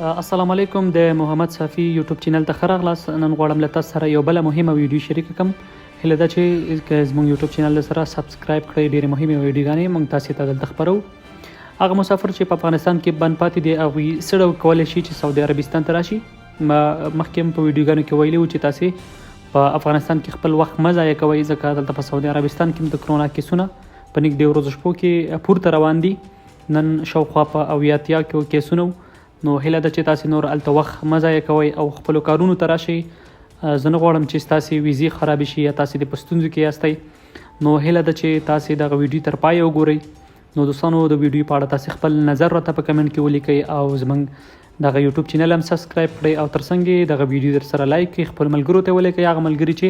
السلام علیکم د محمد صافي یوټیوب چینل ته ښه راغلاست. نن غواړم له تاسو سره یو بله مهمه ویډیو شریکه کړم. هیله ده چې زموږ یوټیوب چینل سره سبسکرایب کړئ. ډېرې مهمې ویډیوګانې موږ تاسو ته دلته خپرو. هغه مسافر چې په افغانستان کې بند پاتې دي هغوی څه ډول کولی شي چې سعودي عربستان ته راشي. مخکې هم په ویډیوګانو کې ویلي وو چې تاسې په افغانستان کې خپل وخت مه ضایع کوئ، ځکه دلته په سعودي عربستان کې هم د کرونا کیسونه په نږدې ورځو شپو کې پورته روان دي. نن شاوخوا په 80 کیسونه، نو هیله ده چې تاسې نور هلته وخت مه ضایع کوئ او خپلو کارونو ته راشئ. زه نه غواړم چې ستاسې ویزې خرابې شي یا تاسې د په ستونزو کې یاستئ. نو هیله ده چې تاسې دغه ویډیو تر پایه وګورئ. نو دوستانو د ویډیو په اړه تاسې خپل نظر راته په کمنټ کې ولیکئ او زموږ دغه یوټیوب چینل هم سبسکرایب کړئ او ترڅنګ یې دغه ویډیو در سره لایک کړئ. خپل ملګرو ته ولیکئ، هغه ملګري چې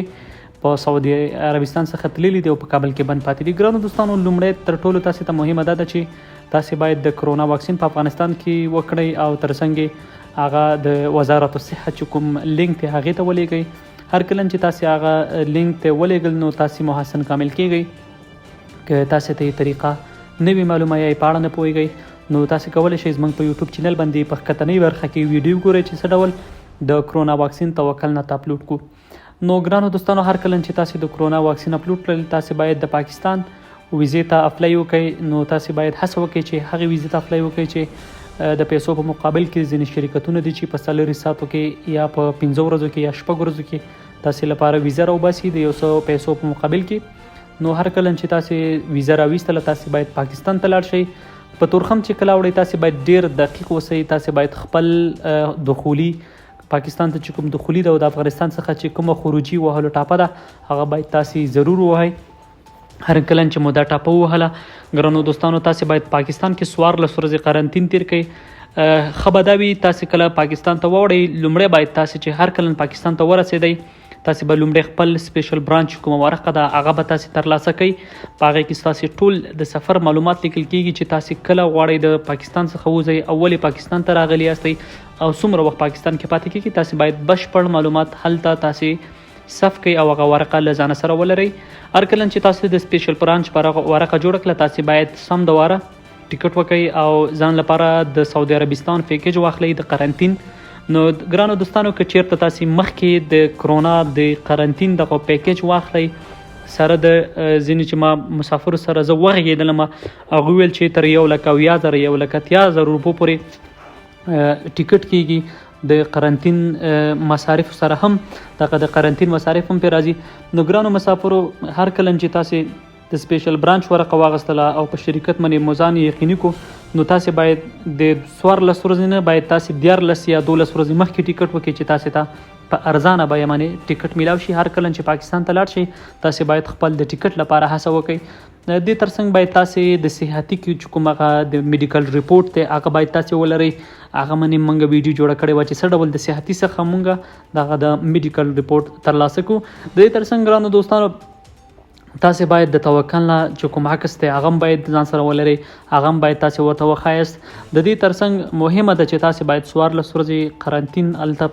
په سعودي عربستان څخه تللي دي او په کابل کې بند پاتې دي. ګرانو دوستانو، لومړی تر ټولو تاسې ته مهمه دا ده چې تاسې باید د کرونا واکسین په افغانستان کې وکړئ او ترڅنګ هغه د وزارت الصحه چې کوم لینک دی هغې ته ولیږئ. هر کله چې تاسې هغه لینک ته ولیږل نو تاسې محسن کامل کیږئ. که تاسې ته یې طریقه نه وي معلومه یا یې په اړه نه پوهیږئ نو تاسې کولی شئ زموږ په یوټیوب چینل باندې په ښکتنۍ برخه کې ویډیو ګورئ چې څه ډول د کرونا واکسین توکل نه اپلوډ کړو. نو ګرانو دوستانو، هر کله چې تاسې د کرونا واکسین اپلوډ کړل تاسې باید د پاکستان ویزې ته اپلای وکړئ. نو تاسې باید هڅه وکړئ چې هغې ویزې ته اپلای وکړئ چې د پیسو په مقابل کې ځینې شرکتونه دي چې په 4 ساعتو کې یا په 15 ورځو کې یا 6 ورځو کې تاسې لپاره ویزه راوباسي د یو څه پیسو په مقابل کې. نو هر کله چې تاسې ویزه راویستله تاسې باید پاکستان ته لاړ شئ. په تورخم چې کله وړئ تاسې باید ډېر دقیق اوسئ. تاسې باید خپل دخولي پاکستان ته چې کوم دخولي ده او د افغانستان څخه چې کومه خروجي وهلو ټاپه ده هغه باید تاسې ضرور ووهئ. هر کله چې مو دا ټاپه ووهله ګرانو دوستانو، تاسې باید پاکستان کې 14 ورځې قرنطین تیر کړئ. ښه به دا وي تاسې کله پاکستان ته واوړئ، لومړی باید تاسې چې هر کله پاکستان ته ورسېدئ تاسې به لومړی خپل سپیشل برانچ کومه ورقه ده هغه به تاسې ترلاسه کوئ. په هغې کې ستاسې ټول د سفر معلومات لیکل کېږي چې تاسې کله غواړئ د پاکستان څخه وځئ او ولې پاکستان ته راغلي یاستئ او څومره وخت پاکستان کې پاتې کېږي. تاسې باید بشپړ معلومات هلته تاسې صف کوئ او هغه ورقه له ځانه سره ولرئ. هر کله چې تاسو د سپیشل برانچ ورقه جوړه کړه تاسې باید سم د واره ټیکټ وکړئ او ځان لپاره د سعودي عربستان پیکیج واخلئ د قرنطین. نو ګرانو دوستانو، که چیرته تاسې مخکې د کرونا د قرنطین دغه پیکیج واخلئ سره د ځینې چې ما مسافرو سره زه وغږېدلم هغوی ویل چې تر 1,80,000 روپو پورې ټیکټ کېږي. د قرنطین مصارف سره هم دغه د قرنطین مصارف هم پرې راځي. نو ګرانو مسافرو، هر کله چې تاسې د سپیشل برانچ ورقه واغستله او په شرکت باندې مو ځان یقیني کو نو تاسې باید د 14 ورځې نه باید تاسې 14 یا 12 ورځې مخکې ټیکټ وکړئ چې تاسې ته په ارزانه بیه باندې ټیکټ میلاو شي. هر کله چې پاکستان ته لاړ شئ تاسې باید خپل د ټیکټ لپاره هڅه وکړئ. دې ترڅنګ باید تاسې د صحتي چې کوم هغه د میډیکل ریپورټ دی هغه باید تاسې ولرئ. هغه باندې موږ ویډیو جوړه کړې وه چې څه ډول د صحتي څخه موږ دغه د میډیکل ریپورټ ترلاسه کړو. د دې ترڅنګ ګرانو دوستانو، تاسې باید د توکل نه چې کوم عکس دی هغه هم باید ځان سره ولرئ، هغه هم باید تاسې ورته وښایاست. د دې ترڅنګ مهمه ده چې تاسې باید 14 ورځې قرنطین هلته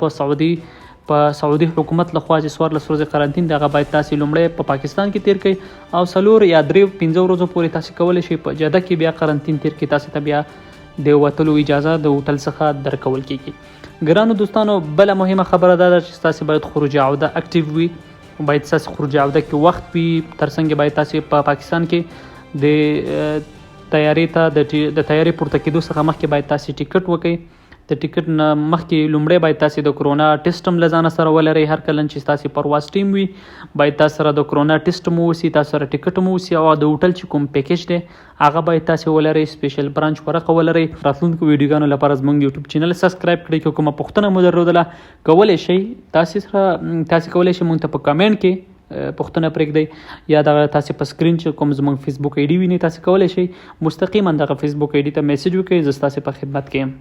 په سعودي حکومت لخوا چې 14 ورځې قرنطین دی هغه باید تاسې لومړی په پاکستان کې تیر کړئ او 4 یا 3-15 ورځو پورې تاسې کولی شئ په جده کې بیا قرنطین تیر کړئ. تاسې ته بیا د وتلو اجازه د هوټل څخه درکول کېږي. ګرانو دوستانو، بله مهمه خبره دا ده چې تاسې باید خروج عوده اکټیو وي، باید تاسې خروج عوده کې وخت وي. ترڅنګ باید تاسې په پاکستان کې د تیارې ته د تیارې پورته کېدو څخه مخکې باید تاسې ټیکټ وکړئ. د ټیکټ نه مخکې لومړی باید تاسې د کرونا ټیسټ هم له ځانه سره ولرئ. هر کله چې تاسې پرواز ټیم وي باید تاسو سره د کرونا ټیسټ هم واوسي، تاسو سره ټیکټ هم واوسي او د هوټل چې کوم پیکیج دی هغه باید تاسې ولرئ. سپیشل برانچ ورقه ولرئ. راتلونکو ویډیوګانو لپاره زموږ یوټیوب چینل سبسکرایب کړئ. که کومه پوښتنه مو درلودله کولی شئ تاسې کولی شئ موږ ته په کمنټ کې پوښتنه پرېږدئ یا دغه تاسې په سکرین چې کوم زموږ فیسبوک آی ډي وینئ تاسې کولی شئ مستقیما دغه فیسبوک آی ډي ته میسج وکړئ. زه ستاسې په خدمت کې یم.